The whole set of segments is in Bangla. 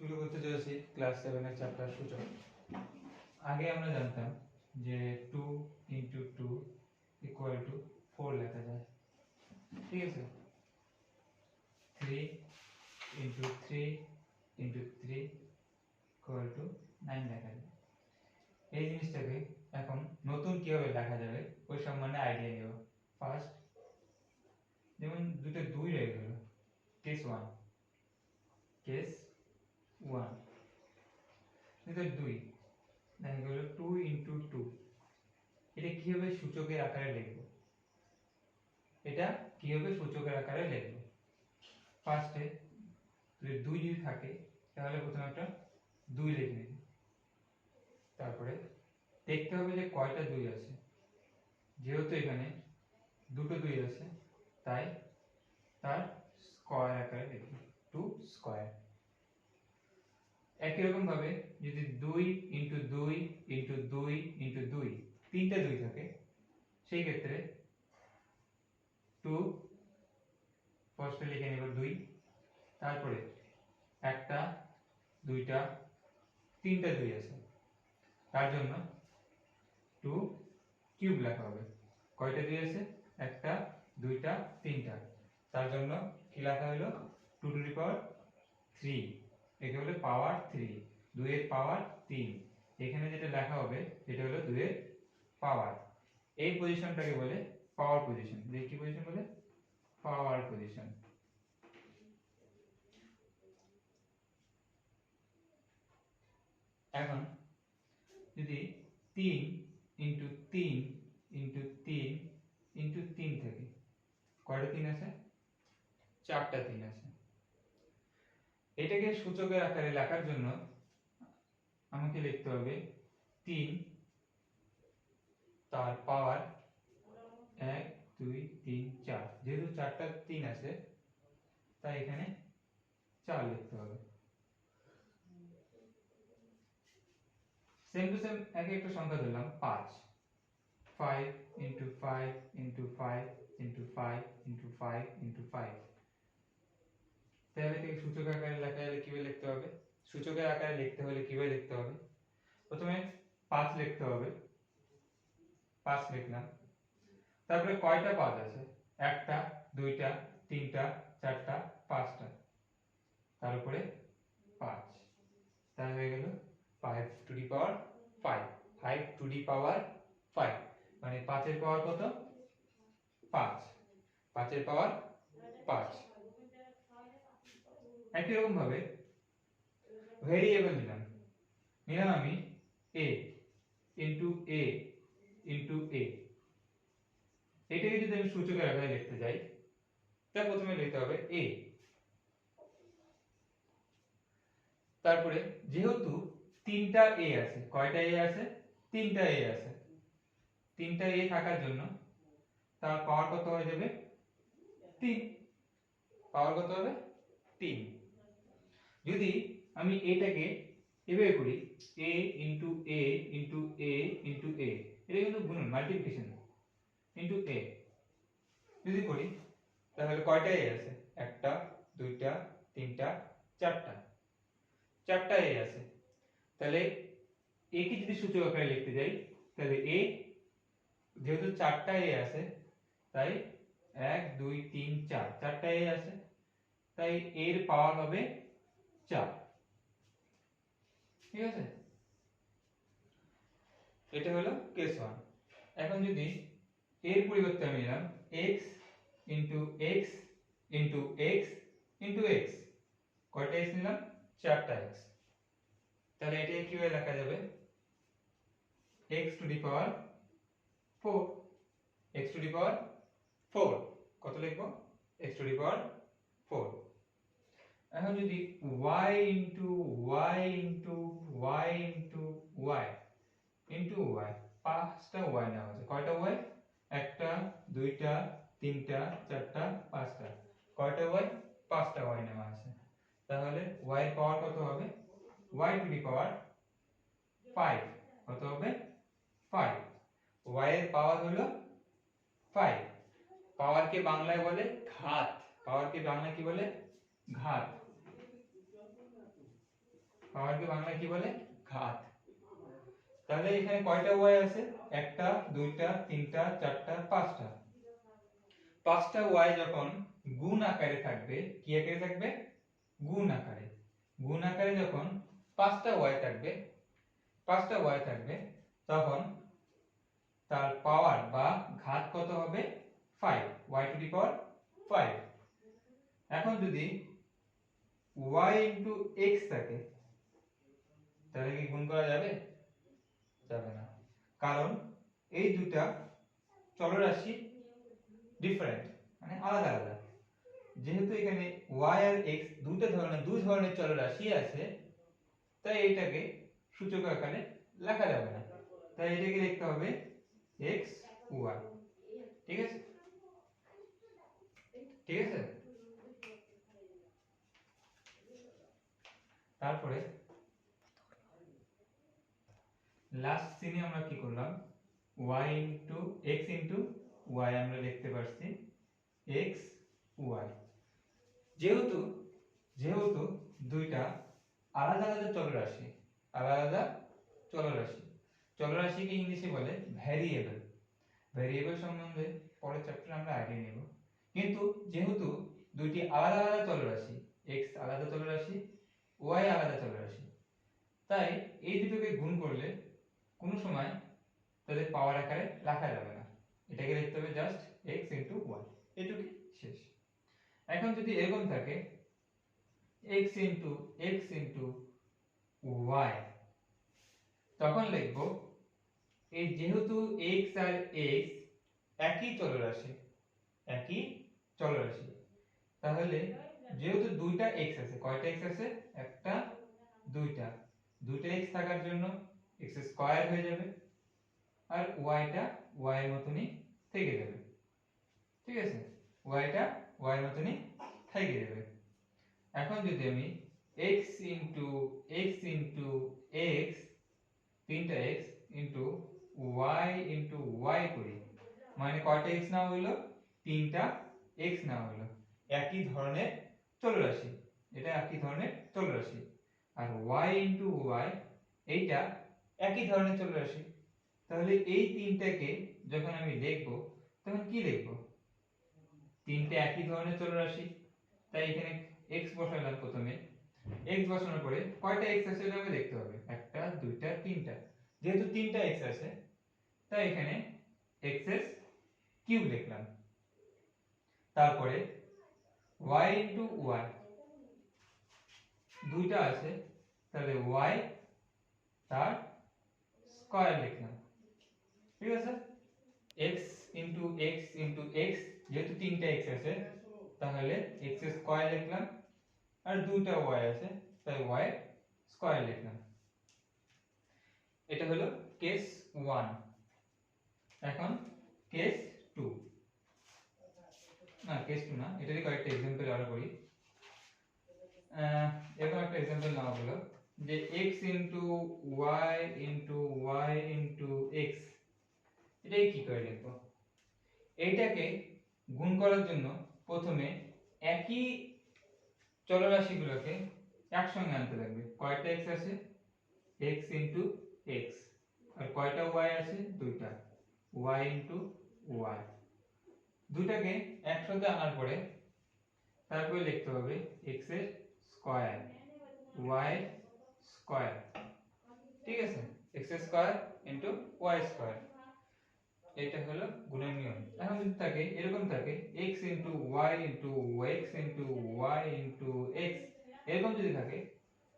শুরু করতে চলেছি ক্লাস 7 এর চ্যাপ্টার সূচক। আগে আমরা জানতাম যে 2 * 2 = 4 লেখা যায়, ঠিক আছে। 3 * 3 * 3 = 9 লেখা যায়। এই জিনিসটাকে এখন নতুন কিভাবে লেখা যাবে ওই সম্বন্ধে আইডিয়া নেব। ফার্স্ট, যেমন দুটো 2 রয়ে গেল, কেস 1 দুটো 2 দেখা গেল 2 * 2। এটা কিভাবে সূচকের আকারে লিখব? ফার্স্টে যদি 2 যদি থাকে তাহলে প্রথমে একটা 2 লিখে নিব। তারপরে দেখতে হবে যে কয়টা 2 আছে। যেহেতু এখানে দুটো 2 আছে তাই তার স্কয়ার আকারে লিখব, 2 স্কয়ার। একই রকম ভাবে যদি 2 * 2 * 2 * 2 তিনটা 2 থাকে সেই ক্ষেত্রে 2 ফার্স্টে লিখে নেব 2, তারপরে একটা, দুইটা, তিনটা 2 আছে তার জন্য 2 কিউব লেখা হবে। কয়টা 2 আছে? একটা, দুইটা, তিনটা, তার জন্য কি লেখা হলো 2^3। একে বলে পাওয়ার 3, 2 এর পাওয়ার 3। এখানে যেটা লেখা হবে সেটা হলো 2 এর পাওয়ার। এই পজিশনটাকে বলে পাওয়ার পজিশন। কি পজিশন বলে? পাওয়ার পজিশন। এখন যদি 3 * 3 * 3 * 3 থাকে, কয়টা 3 আছে? চারটা 3 আছে। এটাকে সূচকের আকারে লেখার জন্য আমাকে লিখতে হবে 3 তার পাওয়ার 1 2 3 4। যেহেতু চারটা 3 আছে তাই এখানে 4 লিখতে হবে। সেম টু সেম একটা সংখ্যা দিলাম 5। 5 * 5 * 5 * 5 * 5 * 5। তাহলে কি সূচক আকারে লেখা হলে কিভাবে লিখতে হবে? সূচকের আকারে লিখতে হলে কিভাবে লিখতে হবে? প্রথমে 5 লিখতে হবে। 5 লিখলাম। তারপরে কয়টা 5 আছে? একটা, দুইটা, তিনটা, চারটা, পাঁচটা, তার উপরে 5। তাহলে হয়ে গেল 5^5। 5^5 মানে 5 এর পাওয়ার কত? 5। 5 এর পাওয়ার 5। একই রকম ভাবে ভেরিয়েবল নিলাম আমি a * a * a। এটাকে যদি আমি সূচকের আকারে লিখতে যাই তাহলে প্রথমে লিখতে হবে a। তারপরে যেহেতু তিনটা a আছে, কয়টা a আছে? তিনটা a আছে। তিনটা a থাকার জন্য তার পাওয়ার কত হয়ে যাবে? 3। পাওয়ার কত হবে? 3। যদি আমি এটাকে এভাবে করি a * a * a * a, এটা কিন্তু গুণন, মাল্টিপ্লিকেশন ইনটু a যদি করি তাহলে কয়টা a আছে? একটা, দুইটা, তিনটা, চারটা। চারটা a আছে। তাহলে a কে যদি সূচক আকারে লিখতে যাই তাহলে a, যেহেতু চারটা a আছে তাই 1 2 3 4, চারটা a আছে তাই এর পাওয়ার হবে 4। ঠিক আছে, এটা হলো কেস 1। এখন যদি এর পরিবর্তে আমি নিলাম x * x * x * x। কয়টা x নিলাম? চারটা x। তাহলে এটাকে কিভাবে লেখা যাবে? x^4। x^4 কত লিখব? x^4। এখন যদি y * y * y * y পাঁচটা y নেওয়া আছে। কয়টা y? একটা, দুইটা, তিনটা, চারটা, পাঁচটা। কয়টা y? পাঁচটা y নেওয়া আছে। তাহলে y এর পাওয়ার কত হবে? y^5 কত হবে? 5। y এর পাওয়ার হলো 5। পাওয়ারকে বাংলায় বলে ঘাত। পাওয়ারকে বাংলায় কি বলে? ঘাত। পাওয়ারকে বাংলায় কি বলে? ঘাত। তাহলে এখানে কয়টা ওয়াই আছে? একটা, দুইটা, তিনটা, চারটা, পাঁচটা। পাঁচটা ওয়াই যখন গুণ আকারে থাকবে, কি আকারে থাকবে? গুণ আকারে। গুণ আকারে যখন পাঁচটা ওয়াই থাকবে তখন তার পাওয়ার বা ঘাত কত হবে? 5, y টু দি পাওয়ার 5। এখন যদি y ইনটু x থাকে তাহলে কি গুণ করা যাবে? যাবে না, কারণ এই দুটা চলরাশি ডিফারেন্ট, মানে আলাদা আলাদা। যেহেতু এখানে y আর x দুই ধরনের চলরাশি আছে, তাই এটাকে সূচক আকারে লেখা যাবে না, তাই এটাকে লিখতে হবে x y। ঠিক আছে? ঠিক আছে। তারপরে লাস্ট সিনে আমরা কি করলাম? y into x into y আমরা লিখতে পারছি x y। যেহেতু যেহেতু দুইটা আলাদা আলাদা চলরাশি, আলাদা চলরাশি, চলরাশিকে ইংলিশে বলে ভ্যারিয়েবল। ভ্যারিয়েবল সম্বন্ধে পরের চ্যাপ্টারে আমরা আগে নেব। কিন্তু যেহেতু দুইটি আলাদা আলাদা চলরাশি, x আলাদা চলরাশি, y আলাদা চলরাশি, তাই এই দুটোকে গুণ করলে কোনো সময় তাদের পাওয়ার আকারে লেখা যাবে না, এটাকে লিখতে হবে জাস্ট x ইনটু y। এটুকুই, শেষ। এখন যদি এরকম থাকে x ইনটু y, তখন লিখব এই যেহেতু x আর x একই চলরাশি, তাহলে যেহেতু দুইটা x আছে, কয়টা x আছে? একটা, দুইটা x থাকার জন্য x স্কয়ার হয়ে যাবে, আর y টা y এর মতনই থেকে যাবে। ঠিক আছে, y টা y এর মতনই থেকে যাবে। এখন যদি আমি x ইনটু x, তিনটা x into y into y করি, মানে কয়টা x না হইলো? তিনটা x না হইলো। একই ধরনের চলরাশি, এটা একই ধরনের চলরাশি। আর y ইনটু y এইটা একই ধরনের চলরাশি। তাহলে এই তিনটাকে যখন আমি লিখব তখন কি লিখব? তিনটে একই ধরনের চলরাশি, তাই এখানে x বসালাম প্রথমে। x বসানোর পরে কয়টা x আছে সেটা আমাকে দেখতে হবে, একটা, দুইটা, তিনটা। যেহেতু তিনটা x আছে তাই এখানে x এর কিউব লিখলাম। তারপরে y ইনটু y, দুইটা আছে তাহলে y তার স্কয়ার লিখলাম। ঠিক আছে, x ইনটু x, যেহেতু তিনটা x আছে তাহলে x এর স্কয়ার লিখলাম, আর দুইটা y আছে তাই y স্কয়ার লিখলাম। এটা হলো কেস 1। এখন কেস 2, না কেস 2 না, এটারই কয়েকটা एग्जांपल আরো করি। এরকম একটা एग्जांपल নাও হলো যে x y x, এটাই কি করে লিখবো? এইটাকে গুণ করার জন্য প্রথমে একই চলরাশিগুলোকে একসঙ্গে আনতে লাগবে। কয়টা x আছে? x x, আর কয়টা y আছে? দুইটা, y y। দুটাকে একসাথে আনার পরে তারপরে লিখতে হবে x এর স্কয়ার, y স্কয়ার। ঠিক আছে, x স্কয়ার y স্কয়ার, এটা হলো গুণের নিয়ম। এখন যদি থাকে এরকম থাকে x y x, এরকম যদি থাকে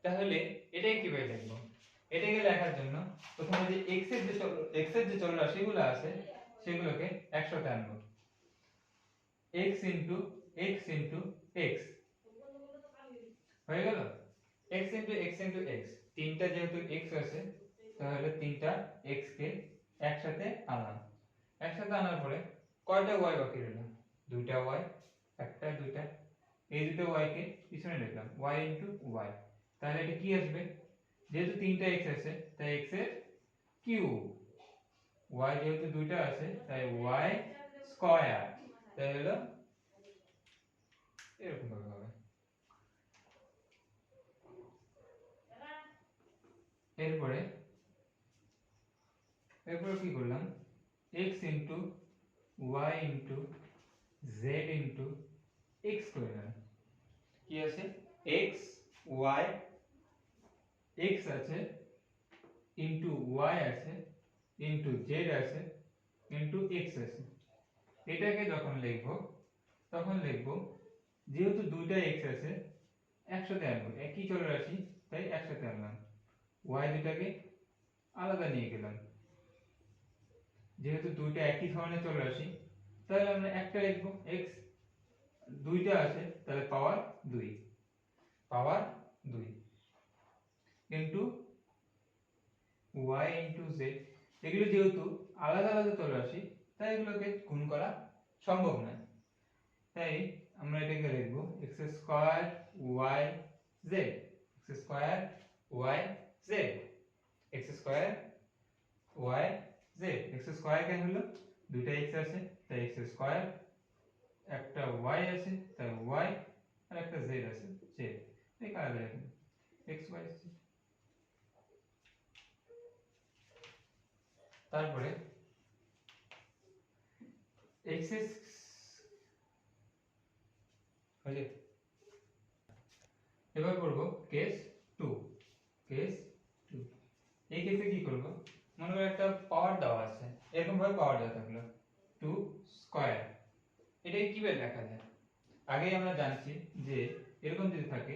তাহলে এটাই কিভাবে লিখবো? এটাকে লেখার জন্য প্রথমে যে x এর যে চলরাশিগুলো আছে সেগুলোকে একসাথে আনবো। x x হয়ে গেল। x x, তিনটা যেহেতু x আছে তাহলে তিনটা x কে একসাথে আনলাম। একসাথে আনার পরে কয়টা y বাকি রইল? দুইটা y, একটা, দুইটা, এই দুটো y কে পিছনে লিখলাম y y। তাহলে এটা কি আসবে? যেহেতু তিনটা x আছে তাই x এর কিউব, y যেহেতু দুইটা আছে তাই y স্কয়ার। তাই হলো এরকম ভাবে হবে। এরপরে কি করলাম, x into y into z into x করে নিলাম। কি আছে, x y, x আছে ইন্টু y আছে ইন্টু z আছে ইন্টু x আছে। এটাকে যখন লিখব তখন লিখব, যেহেতু দুইটা x আছে একসাথে আনবো, একই চলরাশি তাই একসাথে আনলাম, y দুটাকে আলাদা নিয়ে গেলাম। যেহেতু দুইটা একই ধরনের চলরাশি তাহলে আমরা একটা লিখবো, x দুইটা আছে তাহলে পাওয়ার 2 ইন্টু y ইন্টু z। এগুলো যেহেতু আলাদা আলাদা চলরাশি তাই এগুলোকে গুণ করা সম্ভব নয়, তাই আমরা এটাকে লিখবো x square y z, x square y z, x square y z। x square কেন হলো, দুইটা x আছে তাই x স্কয়ার, একটা y আছে তাই y, আর একটা z আছে z, এই কারণে x y z। তারপরে x এবার করব কেস 2। কেস 2, এই কেসে কি করব, মনে করো একটা পাওয়ার দেওয়া আছে, এরকম ভাবে পাওয়ার দেওয়া থাকলো 2 স্কয়ার। এটাকে কিভাবে লেখা যায়, আগেই আমরা জানছি যে এরকম যদি থাকে,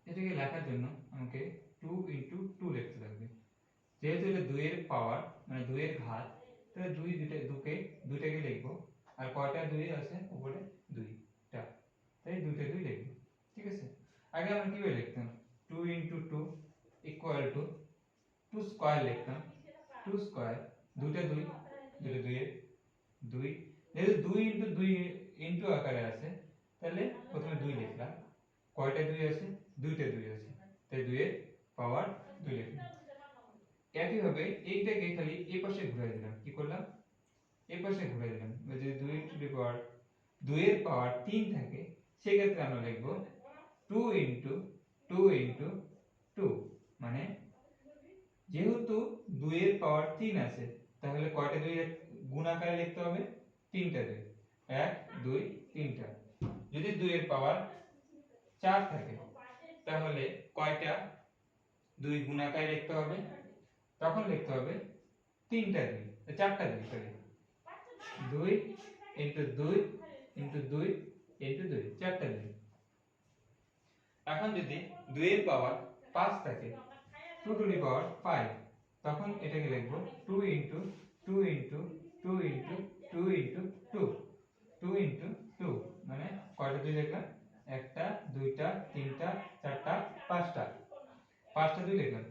এটাকে লেখার জন্য আমাকে 2 ইনটু 2 লিখতে লাগবে। যেহেতু এটা 2 এর পাওয়ার মানে 2 এর ঘাত, তাহলে 2 দুইটাকে লিখবো, আর কয়টা 2 আছে উপরে 2টা, তাই 2 লিখবো। ঠিক আছে, আগে আমরা কিভাবে লিখতাম, 2 ইনটু 2 ইকুয়াল টু 2 স্কয়ার লিখতাম, 2 স্কয়ার, দুইটা 2 এর 2, যেহেতু 2 ইনটু 2 ইনটু আকারে আছে তাহলে প্রথমে 2 লিখলাম, কয়টা 2 আছে, দুইটা 2 আছে তাই 2 এর পাওয়ার 2 লিখলাম। একই ভাবে এইটাকে খালি এই পাশে ঘুরে দিলাম, কি করলাম, এই পাশে ঘুরে দিলাম, যদি 2 টু দি পাওয়ার 2 এর পাওয়ার 3 থাকে সেই ক্ষেত্রে আমরা লিখব 2 ইনটু 2 ইনটু 2, মানে যেহেতু 2 এর পাওয়ার 3 আছে তাহলে কয়টা 2 এর গুণ আকারে লিখতে হবে, তিনটা 2, 1 2 3টা। যদি 2 এর পাওয়ার 4 থাকে তাহলে কয়টা 2 গুণ আকারে লিখতে হবে, তখন লিখতে হবে তিনটা 2, চারটা 2 সরি, 2 ইনটু 2 ইনটু 2 ইনটু 2, চারটা 2। এখন যদি 2 এর পাওয়ার 5 থাকে, 2 টু দি পাওয়ার 5, তখন এটাকে লিখব 2 into 2 into 2 into 2 into 2, 2 into 2, মানে কয়টা 2 লিখলাম, একটা, দুইটা, তিনটা, চারটা, পাঁচটা, 2 লিখলাম।